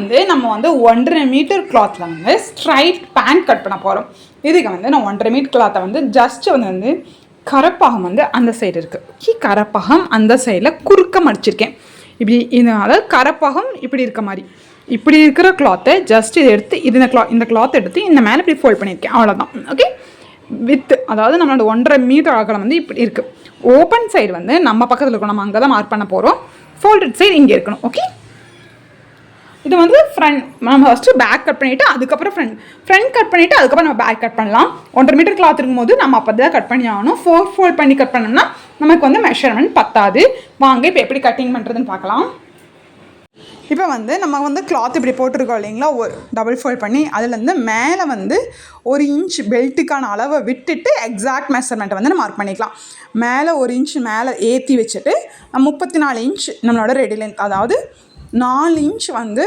வந்து நம்ம வந்து 1.5 மீட்டர் கிளாத்தில் வந்து ஸ்ட்ரைட் பேண்ட் கட் பண்ண போகிறோம். இதுக்கு வந்து நான் 1.5 மீட்டர் கிளாத்தை வந்து ஜஸ்ட் வந்து கரப்பாகம் வந்து அந்த சைடு இருக்குது, கரப்பாகம் அந்த சைடில் குறுக்க மடிச்சிருக்கேன். இப்படி அதாவது கரப்பாகம் இப்படி இருக்க மாதிரி இப்படி இருக்கிற கிளாத்தை ஜஸ்ட் இதை எடுத்து இந்த கிளாத் எடுத்து இந்த மேலே இப்படி ஃபோல்ட் பண்ணியிருக்கேன், அவ்வளோதான். ஓகே, வித் அதாவது நம்மளோட 1.5 மீட்டர் அகலம் வந்து இப்படி இருக்குது. ஓப்பன் சைடு வந்து நம்ம பக்கத்தில் இருக்கும், நம்ம அங்கே தான் மார்க் பண்ண போகிறோம். ஃபோல்டட் சைடு இங்கே இருக்கணும். ஓகே, இது வந்து ஃப்ரண்ட் நம்ம ஃபஸ்ட்டு பேக் கட் பண்ணிவிட்டு அதுக்கப்புறம் ஃப்ரண்ட் கட் பண்ணிவிட்டு அதுக்கப்புறம் நம்ம பேக் கட் பண்ணலாம். 1.5 மீட்டர் கிளாத் இருக்கும்போது நம்ம அப்போ தான் கட் பண்ணி ஆகணும். 4 ஃபோல்ட் பண்ணி கட் பண்ணோம்னா நமக்கு வந்து மெஷர்மெண்ட் பத்தாது. வாங்க இப்போ எப்படி கட்டிங் பண்ணுறதுன்னு பார்க்கலாம். இப்போ வந்து நம்ம வந்து கிளாத் இப்படி போட்டிருக்கோம் இல்லைங்களா, ஒரு டபுள் ஃபோல்ட் பண்ணி அதுலேருந்து மேலே வந்து 1 இன்ச் பெல்ட்டுக்கான அளவை விட்டுட்டு எக்ஸாக்ட் மெஷர்மெண்ட்டை வந்து நம்ம மார்க் பண்ணிக்கலாம். மேலே 1 இன்ச் மேலே ஏற்றி வச்சுட்டு 34 இன்ச் நம்மளோட ரெடி லென்த், அதாவது 4 இன்ச் வந்து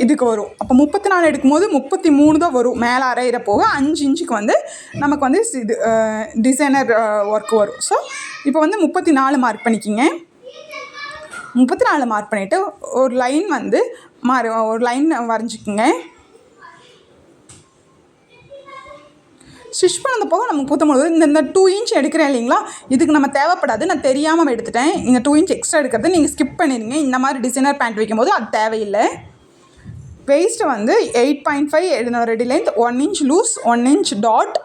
இதுக்கு வரும். அப்போ 34 எடுக்கும்போது 33 தான் வரும். மேலே அரையிற போக 5 இன்ச்சுக்கு வந்து நமக்கு வந்து இது டிசைனர் ஒர்க் வரும். ஸோ இப்போ வந்து 34 மார்க் பண்ணிக்கிங்க. 34 மார்க் பண்ணிவிட்டு ஒரு லைன் வந்து ஒரு லைன் வரைஞ்சிக்குங்க. ஸ்டிச் பண்ணது போக நம்ம குத்தும்போது இந்த 2 இன்ச் எடுக்கிறேன் இல்லைங்களா, இதுக்கு நம்ம தேவைப்படாது, நான் தெரியாமல் எடுத்துட்டேன். இந்த 2 இன்ச் எக்ஸ்ட்ரா எடுக்கிறது நீங்கள் ஸ்கிப் பண்ணிடுங்க. இந்த மாதிரி டிசைனர் பேண்ட் வைக்கும்போது அது தேவையில்லை. வெயிஸ்ட்டு வந்து 8.5 என்னோட ready length, 1 inch loose, 1 inch டாட்,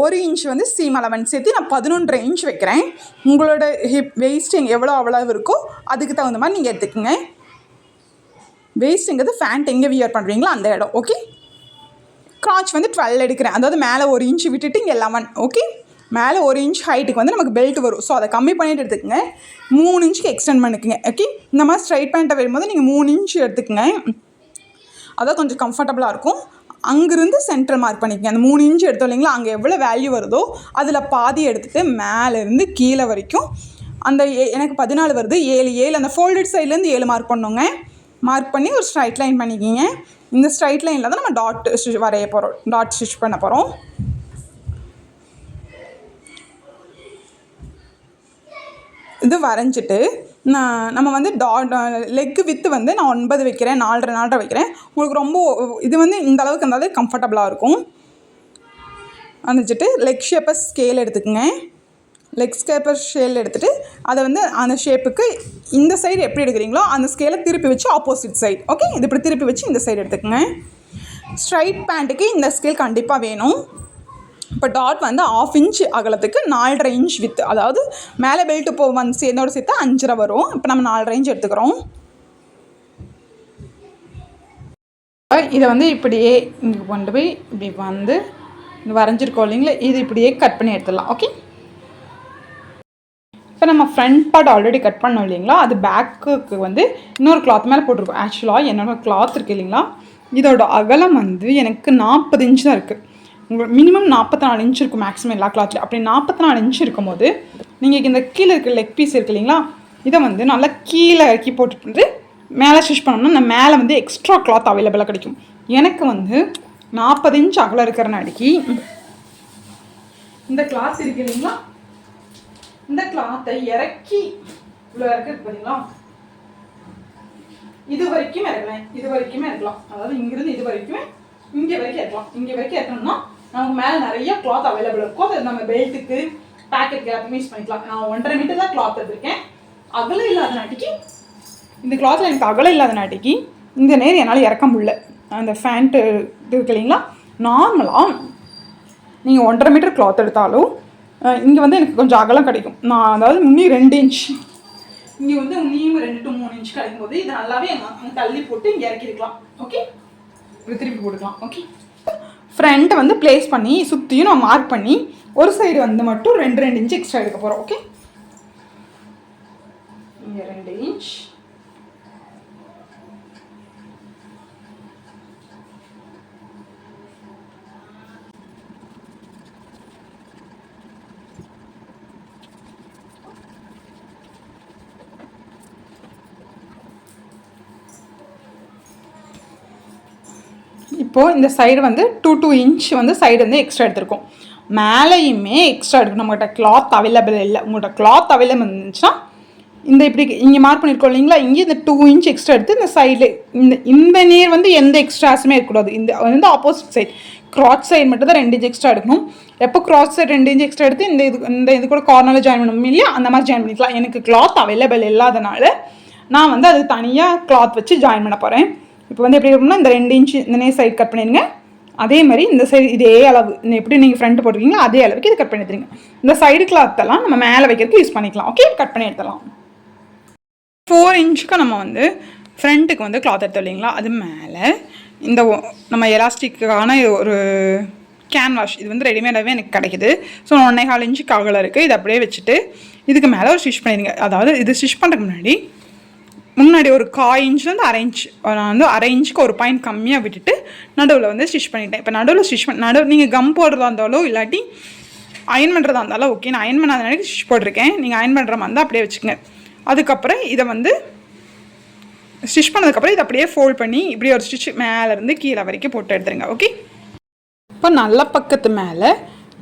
1 இன்ச் வந்து சீம் அலவன்ஸ் சேர்த்து நான் 11.5 இன்ச் வைக்கிறேன். உங்களோட வெயிஸ்ட் அவ்வளோ இருக்கோ அதுக்கு தகுந்த மாதிரி நீங்கள் எடுத்துக்கோங்க. வெயிஸ்ட்டுங்கிறது ஃபேண்ட் எங்கே வியர் பண்ணுறீங்களோ அந்த இடம். ஓகே, கிராச் வந்து 12 எடுக்கிறேன், அதாவது மேலே 1 இன்ச் விட்டுட்டு இங்கே 11. ஓகே, மேலே 1 இன்ச் ஹைட்டுக்கு வந்து நமக்கு பெல்ட் வரும். ஸோ அதை கம்மி பண்ணிட்டு எடுத்துக்கோங்க. 3 இன்ச்சுக்கு எக்ஸ்டெண்ட் பண்ணிக்கோங்க. ஓகே, இந்த மாதிரி ஸ்ட்ரைட் பேண்ட்டை வரும்போது நீங்கள் 3 இன்ச் எடுத்துக்கோங்க, அதான் கொஞ்சம் கம்ஃபர்டபுளாக இருக்கும். அங்கேருந்து சென்டர் மார்க் பண்ணிக்கோங்க. அந்த 3 இன்ச் எடுத்தோம் இல்லைங்களா, அங்கே எவ்வளோ வேல்யூ வருதோ அதில் பாதி எடுத்துகிட்டு மேலேருந்து கீழே வரைக்கும் அந்த எனக்கு 14 வருது, 7 அந்த ஃபோல்டட் சைட்லேருந்து 7 மார்க் பண்ணுங்க. மார்க் பண்ணி ஒரு ஸ்ட்ரைட் லைன் பண்ணிக்கிங்க. இந்த ஸ்ட்ரைட் லைனில் தான் நம்ம டாட் ஸ்டிச் வரைய போகிறோம், டாட் ஸ்டிச் பண்ண போகிறோம். இது வரைஞ்சிட்டு நம்ம வந்து லெக்கு வித்து வந்து நான் 9 வைக்கிறேன், 4.5 வைக்கிறேன். உங்களுக்கு ரொம்ப இது வந்து இந்த அளவுக்கு இருந்தாலே கம்ஃபர்டபுளாக இருக்கும். வரைஞ்சிட்டு லெக் ஷேப்பர் ஸ்கேல் எடுத்துக்கோங்க. லெக் ஷேப்பர் ஸ்கேல் எடுத்துகிட்டு அதை வந்து அந்த ஷேப்புக்கு இந்த சைடு எப்படி எடுக்கிறீங்களோ அந்த ஸ்கேலை திருப்பி வச்சு ஆப்போசிட் சைடு. ஓகே, இது இப்படி திருப்பி வச்சு இந்த சைடு எடுத்துக்கோங்க. ஸ்ட்ரைட் பேண்ட்டுக்கு இந்த ஸ்கேல் கண்டிப்பாக வேணும். இப்போ டாட் வந்து 1/2 இன்ச் அகலத்துக்கு 4.5 இன்ச் வித்து, அதாவது மேலே பெல்ட்டு வந்து சேர்ந்தோட சேர்த்து 5.5 வரும். இப்போ நம்ம 4.5 இன்ச் எடுத்துக்கிறோம். இதை வந்து இப்படியே இங்கே கொண்டு போய் இப்படி வந்து இந்த வரைஞ்சிருக்கோம் இல்லைங்களா, இது இப்படியே கட் பண்ணி எடுத்துடலாம். ஓகே, இப்போ நம்ம ஃப்ரண்ட் பார்ட் ஆல்ரெடி கட் பண்ணோம் இல்லைங்களா, அது பேக்குக்கு வந்து இன்னொரு கிளாத் மேலே போட்டிருக்கோம். ஆக்சுவலாக என்னோடய கிளாத் இருக்குது இல்லைங்களா, இதோட அகலம் வந்து எனக்கு 40 இன்ச் தான் இருக்குது. உங்களுக்கு மினிமம் 44 இன்ச் இருக்கும் மேக்ஸிமம் எல்லா கிளாத்லையும். அப்படி 44 இன்ச் இருக்கும்போது நீங்கள் இந்த கீழே இருக்க லெக் பீஸ் இருக்குது இல்லைங்களா, இதை வந்து நல்லா கீழே இறக்கி போட்டுட்டு மேலே ஸ்டிச் பண்ணோம்னா இந்த மேலே வந்து எக்ஸ்ட்ரா கிளாத் அவைலபிளாக கிடைக்கும். எனக்கு வந்து 40 இன்ச் அகலம் இருக்கிறனாடிக்கு இந்த கிளாத் இருக்குது இல்லைங்களா, இந்த கிளாத்தை இறக்கி இவ்வளோ இருக்குது பார்த்தீங்களா, இது வரைக்கும் இறக்கலாம், இது வரைக்குமே இருக்கலாம். அதாவது இங்கிருந்து இது வரைக்குமே இங்கே வரைக்கும் இருக்கலாம். இங்கே வரைக்கும் இருக்கணும்னா நமக்கு மேலே நிறைய கிளாத் அவைலபிள் இருக்கும். அது நம்ம பெல்ட்டுக்கு பேக்கெட் எல்லாத்தையுமே யூஸ் பண்ணிக்கலாம். நான் 1.5 மீட்டர் தான் கிளாத் எடுத்திருக்கேன். அகலம் இல்லாத நாட்டிக்கு இந்த கிளாத்தில் எனக்கு அகலம் இல்லாத நாட்டிக்கு இந்த நேரம் என்னால் இறக்க முடியல. அந்த ஃபேண்ட்டு இது இருக்கு இல்லைங்களா, நார்மலாக நீங்கள் 1.5 மீட்டர் கிளாத் எடுத்தாலும் இங்கே வந்து எனக்கு கொஞ்சம் அகலம் கிடைக்கும். நான் அதாவது முன்னே 2 இன்ச், இங்கே வந்து முன்னையும் 2 to 3 இன்ச் கிடைக்கும் போது இதை நல்லாவே அங்கே தள்ளி போட்டு இங்கே இறக்கிருக்கலாம். ஓகே, இப்படி திருப்பி போட்டுக்கலாம். ஓகே, ஃப்ரண்ட்டை வந்து ப்ளேஸ் பண்ணி சுற்றியும் நம்ம மார்க் பண்ணி ஒரு சைடு வந்து மட்டும் 2 இன்ச் எக்ஸ்ட்ரா எடுக்க போகிறோம். ஓகே, இங்கே 2 இன்ச், இப்போது இந்த சைடு வந்து 2 இன்ச் வந்து சைடு வந்து எக்ஸ்ட்ரா எடுத்துருக்கோம். மேலேயுமே எக்ஸ்ட்ரா எடுக்கணும். நம்மகிட்ட கிளாத் அவைலபிள் இல்லை. உங்கள்கிட்ட கிளாத் அவைலபிள் இருந்துச்சுன்னா இந்த இப்படி இங்கே மார்க் பண்ணியிருக்கோம் இல்லைங்களா, இங்கே இந்த 2 இன்ச் எக்ஸ்ட்ரா எடுத்து இந்த சைடில் இந்த நேர் வந்து எந்த எக்ஸ்ட்ராஸுமே இருக்கக்கூடாது. இந்த வந்து ஆப்போசிட் சைட் கிராஸ் சைடு மட்டும் தான் 2 இன்ச் எக்ஸ்ட்ரா எடுக்கணும். எப்போ கிராஸ் சைடு 2 இன்ச் எக்ஸ்ட்ரா எடுத்து இந்த கூட கார்னரில் ஜாயின் பண்ணணும் இல்லையா, அந்த மாதிரி ஜாயின் பண்ணிக்கலாம். எனக்கு கிளாத் அவைலபிள் இல்லாதனால நான் வந்து அது தனியாக கிளாத் வச்சு ஜாயின் பண்ண போகிறேன். இப்போ வந்து எப்படி இருக்கணும்னா இந்த 2 இன்ச் இந்த நேர் சைடு கட் பண்ணிடுங்க. அதே மாதிரி இந்த சைடு இதே அளவு எப்படி நீங்கள் ஃப்ரண்ட் போட்டிருக்கீங்களோ அதே அளவுக்கு இது கட் பண்ணி எடுத்துருங்க. இந்த சைடு கிளாத்தெல்லாம் நம்ம மேலே வைக்கிறதுக்கு யூஸ் பண்ணிக்கலாம். ஓகே, கட் பண்ணி எடுத்துடலாம். 4 இன்ச்சுக்கு நம்ம வந்து ஃப்ரண்ட்டுக்கு வந்து கிளாத் எடுத்தோம் இல்லைங்களா, அது மேலே இந்த நம்ம எலாஸ்டிக்கான ஒரு கேன்வாஷ் இது வந்து ரெடிமேடாகவே எனக்கு கிடைக்குது. ஸோ 1.25 இன்ச்சுக்கு அகலம் இருக்குது. இது அப்படியே வச்சுட்டு இதுக்கு மேலே ஒரு ஸ்டிச் பண்ணிடுங்க. அதாவது இது ஸ்டிச் பண்ணுறதுக்கு முன்னாடி ஒரு 1/4 இன்ச்லேருந்து 1/2 இன்ச், நான் வந்து 1/2 இன்ச்சுக்கு ஒரு பாயிண்ட் கம்மியாக விட்டுட்டு நடுவில் வந்து ஸ்டிச் பண்ணிட்டேன். இப்போ நடுவில் ஸ்டிச் நீங்கள் கம் போடுறதா இருந்தாலும் இல்லாட்டி அயன் பண்ணுறதா இருந்தாலும் ஓகே. நான் அயன் பண்ணாதனால ஸ்டிச் போட்டிருக்கேன். நீங்கள் அயன் பண்ணுற மாதிரி இருந்தால் அப்படியே வச்சுக்கோங்க. அதுக்கப்புறம் இதை வந்து ஸ்டிச் பண்ணதுக்கப்புறம் இதை அப்படியே ஃபோல்ட் பண்ணி இப்படி ஒரு ஸ்டிச் மேலேருந்து கீழே வரைக்கும் போட்டு எடுத்துருங்க. ஓகே, இப்போ நல்ல பக்கத்து மேலே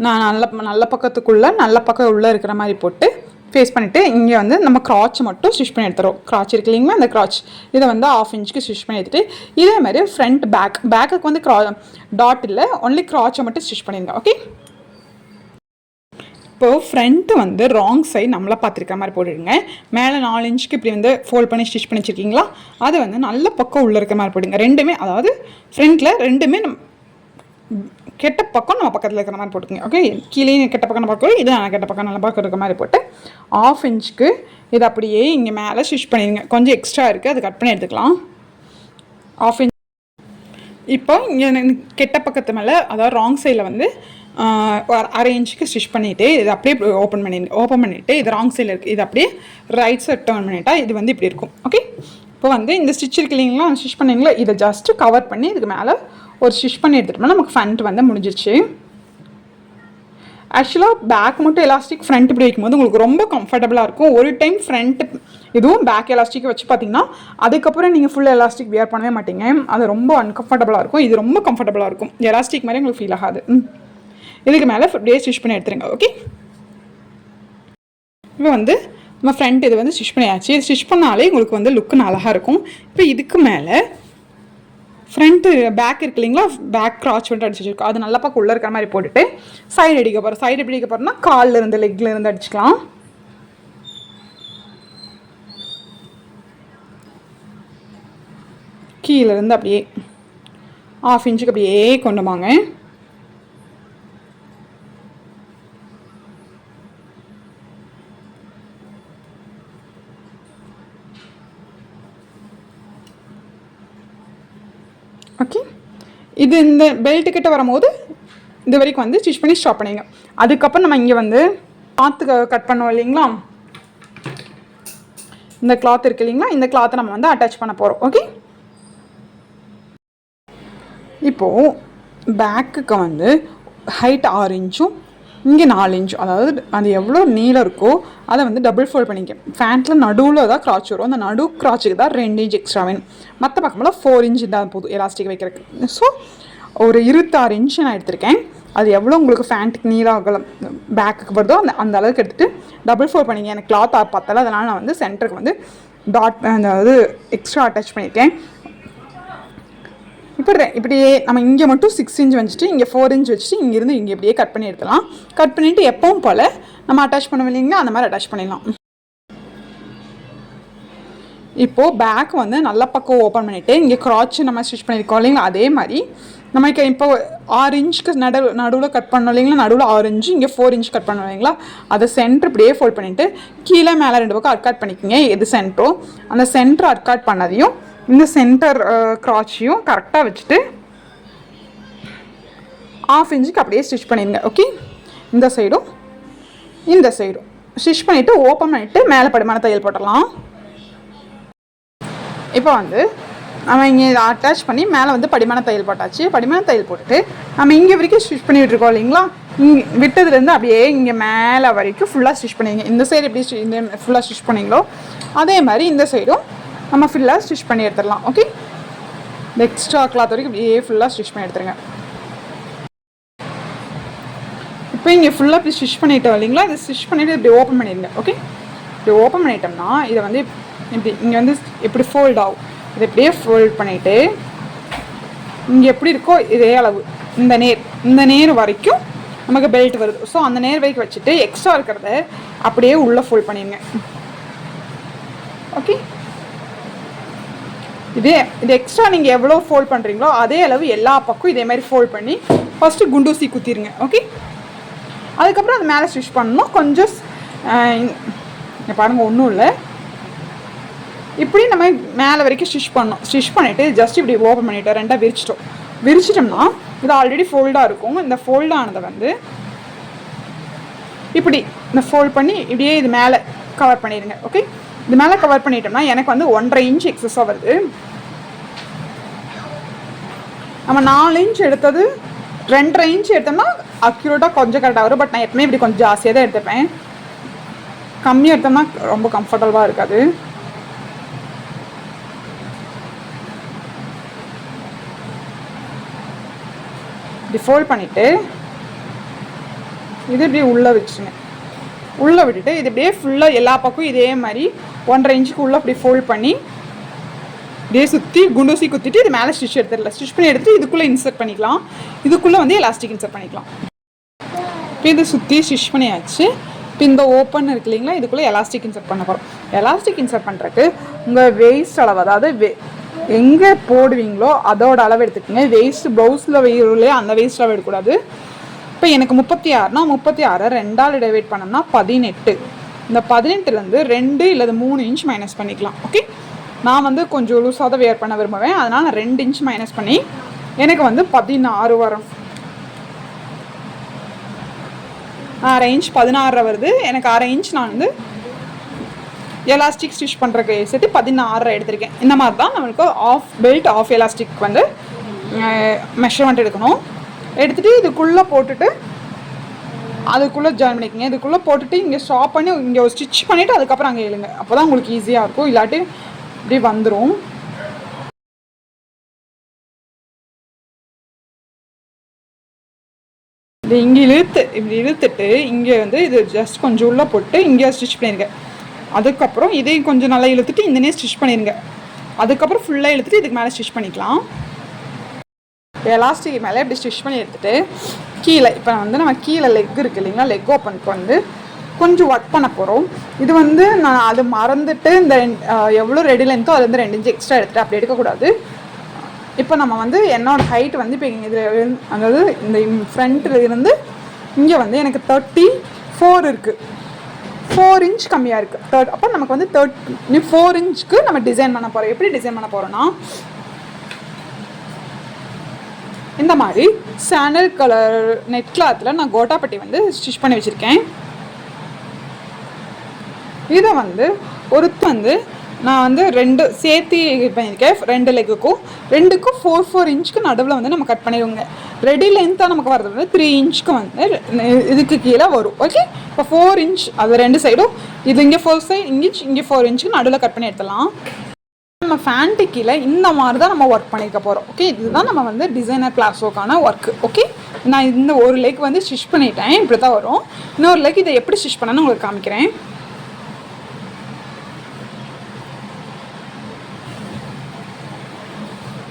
நான் நல்ல பக்கத்துக்குள்ளே நல்ல பக்கம் உள்ளே இருக்கிற மாதிரி போட்டு ஃபேஸ் பண்ணிவிட்டு இங்கே வந்து நம்ம கிராச் மட்டும் ஸ்டிச் பண்ணி எடுத்துகிறோம். கிராச் இருக்கு இல்லைங்களா, அந்த கிராச் இதை வந்து 1/2 இன்ச்சுக்கு ஸ்டிச் பண்ணி எடுத்துகிட்டு இதே மாதிரி ஃப்ரண்ட் பேக்குக்கு வந்து டாட் இல்லை, ஒன்லி கிராச்சை மட்டும் ஸ்டிச் பண்ணிடுங்க. ஓகே, இப்போது ஃப்ரண்ட்டு வந்து ராங் சைடு நம்மளை பார்த்துருக்க மாதிரி போட்டுடுங்க. மேலே 4 இன்ச்சுக்கு இப்படி வந்து ஃபோல்ட் பண்ணி ஸ்டிச் பண்ணி வச்சுருக்கீங்களா, அது வந்து நல்ல பக்கம் உள்ளே இருக்க மாதிரி போடுங்க. ரெண்டுமே, அதாவது ஃப்ரண்ட்டில் ரெண்டுமே கெட்ட பக்கம் நம்ம பக்கத்தில் இருக்கிற மாதிரி போட்டுக்கோங்க. ஓகே, கீழே கெட்ட பக்கம் பார்க்கணும், இது நான் கெட்ட பக்கம் நல்ல பக்கம் இருக்கிற மாதிரி போட்டு 1/2 இன்ச்சுக்கு இது அப்படியே இங்கே மேலே ஸ்டிச் பண்ணிடுங்க. கொஞ்சம் எக்ஸ்ட்ரா இருக்குது, அது கட் பண்ணி எடுத்துக்கலாம். 1/2 இன்ச் இப்போ இங்கே கெட்ட பக்கத்து மேலே, அதாவது ராங் சைடில் வந்து 1/2 இன்ச்சுக்கு ஸ்டிச் பண்ணிவிட்டு இது அப்படியே ஓப்பன் பண்ணிவிட்டு இது ராங் சைடில் இருக்குது, இது அப்படியே ரைட் சைட் டர்ன் பண்ணிட்டா இது வந்து இப்படி இருக்கும். ஓகே, இப்போ வந்து இந்த ஸ்டிச் இருக்கு இல்லைங்களா, ஸ்டிச் பண்ணிங்களா, இதை ஜஸ்ட்டு கவர் பண்ணி இதுக்கு மேலே ஒரு ஸ்டிச் பண்ணி எடுத்துட்டோம்னா நமக்கு ஃப்ரண்ட் வந்து முடிஞ்சிருச்சு. ஆக்சுவலாக பேக் மட்டும் எலாஸ்டிக் ஃப்ரண்ட் இப்படி வைக்கும்போது உங்களுக்கு ரொம்ப கம்ஃபர்டபுளாக இருக்கும். ஒரு டைம் ஃப்ரண்ட் இதுவும் பேக் எலாஸ்டிக் வச்சு பார்த்தீங்கன்னா அதுக்கப்புறம் நீங்கள் ஃபுல் எலாஸ்டிக் வியர் பண்ணவே மாட்டீங்க. அது ரொம்ப அன்கம்ஃபர்டபுளாக இருக்கும். இது ரொம்ப கம்ஃபர்டபுளாக இருக்கும். எலாஸ்டிக் மாதிரி உங்களுக்கு ஃபீல் ஆகாது. இதுக்கு மேலே அப்படியே ஸ்டிச் பண்ணி எடுத்துருங்க. ஓகே, இப்போ வந்து நம்ம ஃப்ரண்ட் இது வந்து ஸ்டிச் பண்ணியாச்சு. ஸ்டிச் பண்ணாலே உங்களுக்கு வந்து லுக்கு அழகாக இருக்கும். இப்போ இதுக்கு மேலே ஃப்ரண்ட்டு பேக் இருக்கு இல்லைங்களா, பேக் கிராச் வந்துட்டு அடிச்சு வச்சிருக்கோம், அது நல்லா பக்கம் உள்ளே இருக்கிற மாதிரி போட்டுட்டு சைடு அடிக்க போகிறோம். சைடு எப்படி அடிக்க போகிறோம்னா காலில் இருந்து லெக்கில் இருந்து அடிச்சுக்கலாம். கீழேருந்து அப்படியே 1/2 இன்ச்சுக்கு அப்படியே கொண்டு வாங்க. ஓகே, இது இந்த பெல்ட்டு கிட்ட வரும்போது இது வரைக்கும் வந்து ஸ்டிச் பண்ணி ஸ்டாப் பண்ணிங்க. அதுக்கப்புறம் நம்ம இங்கே வந்து கிளாத்து கட் பண்ணுவோம் இல்லைங்களா, இந்த கிளாத் இருக்குது இல்லைங்களா, இந்த கிளாத்தை நம்ம வந்து அட்டாச் பண்ண போகிறோம். ஓகே, இப்போது பேக்குக்கு வந்து ஹைட் 6 இன்ச்சும் இங்கே 4 இன்ச்சும், அதாவது அது எவ்வளோ நீளம் இருக்கோ அதை வந்து டபுள் ஃபோல்ட் பண்ணிக்க. ஃபேண்ட்டில் நடுவில் தான் கிராச் வரும், அந்த நடு கிராச்சுக்கு தான் 2 இன்ச் எக்ஸ்ட்ரா வேணும். மற்ற பக்கமெல்லாம் 4 இன்ச்சு தான் போதும் எலாஸ்டிக் வைக்கிறதுக்கு. ஸோ ஒரு 26 இன்ச்சு நான் எடுத்திருக்கேன். அது எவ்வளோ உங்களுக்கு ஃபேண்ட்டுக்கு நீளம் அகலம் பேக்குக்கு வருதோ அந்த அளவுக்கு எடுத்துகிட்டு டபுள் ஃபோல்ட் பண்ணிங்க. எனக்கு கிளாத் பார்த்தால அதனால் நான் வந்து சென்டருக்கு வந்து டாட் அதாவது எக்ஸ்ட்ரா அட்டாச் பண்ணியிருக்கேன். இப்போ இப்படியே நம்ம இங்கே மட்டும் 6 இன்ச் வச்சுட்டு இங்கே 4 இன்ச் வச்சுட்டு இங்கேருந்து இங்கே இப்படியே கட் பண்ணி எடுத்துலாம். கட் பண்ணிவிட்டு எப்பவும் போல் நம்ம அட்டாச் பண்ணுவோம் இல்லைங்களா, அந்த மாதிரி அட்டாச் பண்ணிடலாம். இப்போது பேக் வந்து நல்ல பக்கம் ஓப்பன் பண்ணிவிட்டு இங்கே கிராச் நம்ம ஸ்டிச் பண்ணியிருக்கோம் இல்லைங்களா, அதே மாதிரி நமக்கு இப்போ 6 இன்ச்சுக்கு நடுவில் கட் பண்ணோம் இல்லைங்களா, நடுவில் 6 இன்ச்சு இங்கே 4 இன்ச் கட் பண்ணோம் இல்லைங்களா, அதை சென்டர் இப்படியே ஃபோல்ட் பண்ணிவிட்டு கீழே மேலே 2 பக்கம் அர்காட் பண்ணிக்கோங்க. எது சென்டரோ அந்த சென்டர் அர்காட் பண்ணதையும் இந்த சென்டர் கிராச்சையும் கரெக்டாக வச்சுட்டு 1/2 இன்ச்சுக்கு அப்படியே ஸ்டிச் பண்ணிடுங்க. ஓகே, இந்த சைடும் ஸ்டிச் பண்ணிவிட்டு ஓப்பன் பண்ணிவிட்டு மேலே படிமான தையல் போட்டுடலாம். இப்போ வந்து நம்ம இங்கே இதை அட்டாச் பண்ணி மேலே வந்து படிமான தையல் போட்டாச்சு. படிமான தையல் போட்டுட்டு நம்ம இங்கே வரைக்கும் ஸ்டிச் பண்ணிகிட்டு இருக்கோம் இல்லைங்களா, இங்கே விட்டதுலேருந்து அப்படியே இங்கே மேலே வரைக்கும் ஃபுல்லாக ஸ்டிச் பண்ணிங்க. இந்த சைடு எப்படி இந்த ஃபுல்லாக ஸ்டிச் பண்ணிங்களோ அதே மாதிரி இந்த சைடும் நம்ம ஃபுல்லாக ஸ்டிச் பண்ணி எடுத்துடலாம். ஓகே, இந்த எக்ஸ்ட்ரா கிளாத் வரைக்கும் இப்படியே ஃபுல்லாக ஸ்டிச் பண்ணி எடுத்துருங்க. இப்போ இங்கே ஃபுல்லாக இப்படி ஸ்டிச் பண்ணிட்டோம் இல்லைங்களா, இதை ஸ்டிச் பண்ணிவிட்டு இப்படி ஓப்பன் பண்ணிடுங்க. ஓகே, இப்படி ஓப்பன் பண்ணிட்டோம்னா இதை வந்து இப்படி இங்கே வந்து இப்படி ஃபோல்ட் ஆகும். இதை இப்படியே ஃபோல்ட் பண்ணிவிட்டு இங்கே எப்படி இருக்கோ இதே அளவு இந்த நேர் வரைக்கும் நமக்கு பெல்ட் வருது. ஸோ அந்த நேர் வரைக்கும் வச்சுட்டு எக்ஸ்ட்ரா இருக்கிறத அப்படியே உள்ளே ஃபோல்ட் பண்ணிடுங்க. ஓகே, இது எக்ஸ்ட்ரா நீங்கள் எவ்வளோ ஃபோல்ட் பண்ணுறீங்களோ அதே அளவு எல்லா பக்கம் இதே மாதிரி ஃபோல்ட் பண்ணி ஃபஸ்ட்டு குண்டூசி குத்திடுங்க. ஓகே, அதுக்கப்புறம் அது மேலே ஸ்டிச் பண்ணணும். கொஞ்சம் பாருங்கள், ஒன்றும் இல்லை, இப்படி நம்ம மேலே வரைக்கும் ஸ்டிச் பண்ணோம். ஸ்டிச் பண்ணிவிட்டு ஜஸ்ட் இப்படி ஓப்பன் பண்ணிவிட்டோம், ரெண்டாக விரிச்சிட்டோம்னா இது ஆல்ரெடி ஃபோல்டாக இருக்கும். இந்த ஃபோல்டானதை வந்து இப்படி இந்த ஃபோல்ட் பண்ணி இப்படியே இது மேலே கவர் பண்ணிடுங்க. ஓகே, இது மேலே கவர் பண்ணிட்டோம்னா எனக்கு வந்து 1.5 இன்ச் எக்ஸஸாக வருது. நம்ம 4 இன்ச் எடுத்தது 2.5 இன்ச் எடுத்தோம்னா அக்யூரேட்டாக கொஞ்சம் கரெக்டாக வரும். பட் நான் எப்பவுமே இப்படி கொஞ்சம் ஜாஸ்தியாக தான் எடுத்துப்பேன். கம்மியாக எடுத்தோம்னா ரொம்ப கம்ஃபர்டபுளாக இருக்காது. இப்படி ஃபோல்ட் பண்ணிவிட்டு இது இப்படியே உள்ளே வச்சுங்க. உள்ளே விட்டுட்டு இது இப்படியே ஃபுல்லாக எல்லா பக்கம் இதே மாதிரி 1.5 இன்ச்சுக்கு உள்ளே அப்படி ஃபோல்ட் பண்ணி இப்படியே சுற்றி குண்டூசி குத்திட்டு இது மேலே ஸ்டிச் எடுத்துடலாம். ஸ்டிச் பண்ணி எடுத்து இதுக்குள்ளே இன்சர்ட் பண்ணிக்கலாம். இதுக்குள்ளே வந்து எலாஸ்டிக் இன்சர்ட் பண்ணிக்கலாம். இப்போ இது சுற்றி ஸ்டிச் பண்ணியாச்சு. இப்போ இந்த ஓப்பன் இருக்கு இல்லைங்களா, இதுக்குள்ளே எலாஸ்டிக் இன்சர்ட் பண்ண போகிறோம். எலாஸ்டிக் இன்சர்ட் பண்ணுறதுக்கு உங்கள் வெயிஸ்ட் அளவு, அதாவது எங்கே போடுவீங்களோ அதோட அளவு எடுத்துக்கோங்க. வெயிஸ்ட் ப்ளவுஸில் வெயிலே அந்த வெயிஸ்ட் அளவு எடுக்கக்கூடாது. இப்போ எனக்கு 36னா 36 2ஆல் டிவைட் பண்ணோம்னா 18. இந்த 18லேருந்து 2 இல்லை 3 இன்ச் மைனஸ் பண்ணிக்கலாம். ஓகே, நான் வந்து கொஞ்சம் லூஸாக தான் வேர் பண்ண விரும்புவேன். அதனால் நான் 2 இன்ச் மைனஸ் பண்ணி எனக்கு வந்து 16 வரும். 1/2 இன்ச் 16 வருது. எனக்கு 1/2 இன்ச் நான் வந்து எலாஸ்டிக் ஸ்டிச் பண்ணுறக்கு சேர்த்து 16 எடுத்திருக்கேன். இந்த மாதிரி தான் நம்மளுக்கு ஆஃப் எலாஸ்டிக் வந்து மெஷர்மெண்ட் எடுக்கணும். எடுத்துகிட்டு இதுக்குள்ளே போட்டுட்டு அதுக்குள்ளே ஜாயின் பண்ணிக்கோங்க. இதுக்குள்ளே போட்டுட்டு இங்கே ஸ்டாப் பண்ணி இங்கே ஒரு ஸ்டிச் பண்ணிவிட்டு அதுக்கப்புறம் அங்கே எழுங்க. அப்போ தான் உங்களுக்கு ஈஸியாக இருக்கும். இல்லாட்டி இப்படி வந்துடும். இது இங்கே இப்படி இழுத்துட்டு இங்கே வந்து இது ஜஸ்ட் கொஞ்சம் உள்ளே போட்டு இங்கே ஸ்டிச் பண்ணிடுங்க. அதுக்கப்புறம் இதையும் கொஞ்சம் நல்லா இழுத்துட்டு இந்த நேரம் ஸ்டிச் பண்ணிடுங்க. அதுக்கப்புறம் ஃபுல்லாக இழுத்துட்டு இதுக்கு மேலே ஸ்டிச் பண்ணிக்கலாம். எலாஸ்டிக் மேலே இப்படி ஸ்டிச் பண்ணி எடுத்துகிட்டு கீழே இப்போ வந்து நம்ம கீழே லெக் இருக்குது இல்லைங்களா, லெக் ஓப்பனுக்கு வந்து கொஞ்சம் ஒர்க் பண்ண போகிறோம். இது வந்து நான் அது மறந்துட்டு இந்த எவ்வளோ ரெடி லென்த்தோ அது வந்து 2 இன்ச் எக்ஸ்ட்ரா எடுத்துகிட்டு அப்படி எடுக்கக்கூடாது. இப்போ நம்ம வந்து என்னோடய ஹைட் வந்து இப்போ இதில் அதாவது இந்த ஃப்ரண்ட்டில் இருந்து இங்கே வந்து எனக்கு 34 இருக்குது. 4 இன்ச் கம்மியாக இருக்குது. அப்போ நமக்கு வந்து 4 இன்ச்சுக்கு நம்ம டிசைன் பண்ண போகிறோம். எப்படி டிசைன் பண்ண போகிறோன்னா, இந்த மாதிரி சாண்டல் கலர் நெட் கிளாத்தில் நான் கோட்டாப்பட்டி வந்து ஸ்டிச் பண்ணி வச்சுருக்கேன். இதை வந்து வந்து நான் வந்து 2 சேர்த்து பண்ணியிருக்கேன். 2 லெக்குக்கும் 2க்கும் 4 இன்ச்சுக்கு நடுவில் வந்து நம்ம கட் பண்ணிடுவோங்க. ரெடி லென்த்தாக நமக்கு வரது வந்து 3 இன்ச்சுக்கு வந்து இதுக்கு கீழே வரும். ஓகே, இப்போ 4 இன்ச் அது 2 சைடும், இது இங்கே 4 சைடு இங்கே 4 இன்ச்சுக்கு நடுவில் கட் பண்ணி எடுத்துடலாம். நம்ம ஃபேண்ட்டு கீழே இந்த மாதிரி தான் நம்ம ஒர்க் பண்ணிக்க போகிறோம். ஓகே, இதுதான் நம்ம வந்து டிசைனர் பிளாஸோக்கான ஒர்க்கு. ஓகே, நான் இந்த ஒரு லெக் வந்து ஸ்டிச் பண்ணிட்டேன். இப்படி தான் வரும். இன்னொரு லெக் இதை எப்படி ஸ்டிச் பண்ணணும்னு உங்களுக்கு காமிக்கிறேன்.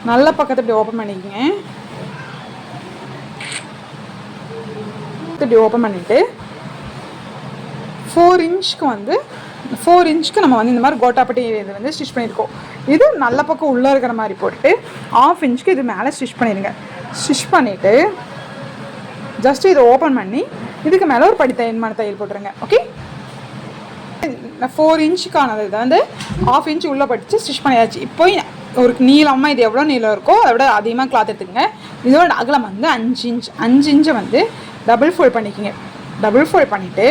நல்ல பக்கத்தை இப்படி ஓப்பன் பண்ணிக்கங்க. இப்படி ஓப்பன் பண்ணிவிட்டு 4 இன்ச்சுக்கு வந்து 4 இன்ச்சுக்கு நம்ம வந்து இந்த மாதிரி கோட்டாப்பட்டி இது வந்து ஸ்டிச் பண்ணியிருக்கோம். இது நல்ல பக்கம் உள்ளே இருக்கிற மாதிரி போட்டு 1/2 இன்ச்சுக்கு இது மேலே ஸ்டிச் பண்ணிடுங்க. ஸ்டிச் பண்ணிவிட்டு ஜஸ்ட் இதை ஓப்பன் பண்ணி இதுக்கு மேலே ஒரு தையல் போட்டுருங்க. ஓகே, 4 இன்ச்சுக்கானது இதை வந்து 1/2 இன்ச்சு உள்ளே படித்து ஸ்டிச் பண்ணியாச்சு. இப்போ ஒரு நீளமாக இது எவ்வளோ நீளம் இருக்கோ அதை விட அதிகமாக கிளாத் எடுத்துக்கங்க. இதோட அகலம் வந்து 5 இன்ச். 5 இன்ச்சை வந்து டபுள் ஃபோல்ட் பண்ணிக்கோங்க. டபுள் ஃபோல்ட் பண்ணிவிட்டு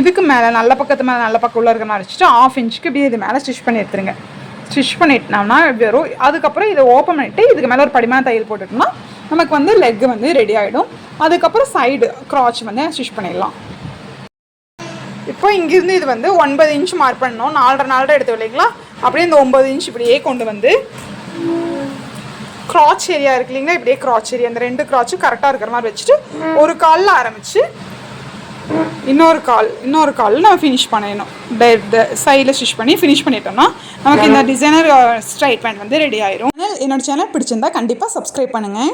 இதுக்கு மேலே நல்ல பக்கத்து மேலே நல்ல பக்கம் உள்ள இருக்கிற மாதிரி வச்சுட்டு 1/2 இன்ச்சுக்கு இப்படி இது மேலே ஸ்டிச் பண்ணி எடுத்துருங்க. ஸ்டிச் பண்ணிட்டோம்னா வெறும் அதுக்கப்புறம் இதை ஓப்பன் பண்ணிவிட்டு இதுக்கு மேலே ஒரு படிமான தையல் போட்டுட்டோம்னா நமக்கு வந்து லெக்கு வந்து ரெடி ஆகிடும். அதுக்கப்புறம் சைடு க்ராச் வந்து ஸ்டிச் பண்ணிடலாம். இப்போ இங்கேருந்து இது வந்து 9 இன்ச் மார்க் பண்ணணும். 4.5 எடுத்து இல்லைங்களா, அப்படியே இந்த 9 இன்ச் இப்படியே கொண்டு வந்து க்ராச் ஏரியா இருக்கு இல்லைங்களா, இப்படியே க்ராச் ஏரியா இந்த 2 க்ராச்சும் கரெக்டாக இருக்கிற மாதிரி வச்சுட்டு ஒரு காலில் ஆரம்பித்து இன்னொரு கால் நம்ம ஃபினிஷ் பண்ணிடணும். சைடில் ஸ்டிச் பண்ணி ஃபினிஷ் பண்ணிட்டோம்னா நமக்கு இந்த டிசைனர் ஸ்ட்ரைட் பேண்ட் வந்து ரெடி ஆயிரும். என்னோட சேனல் பிடிச்சிருந்தா கண்டிப்பாக சப்ஸ்கிரைப் பண்ணுங்கள்.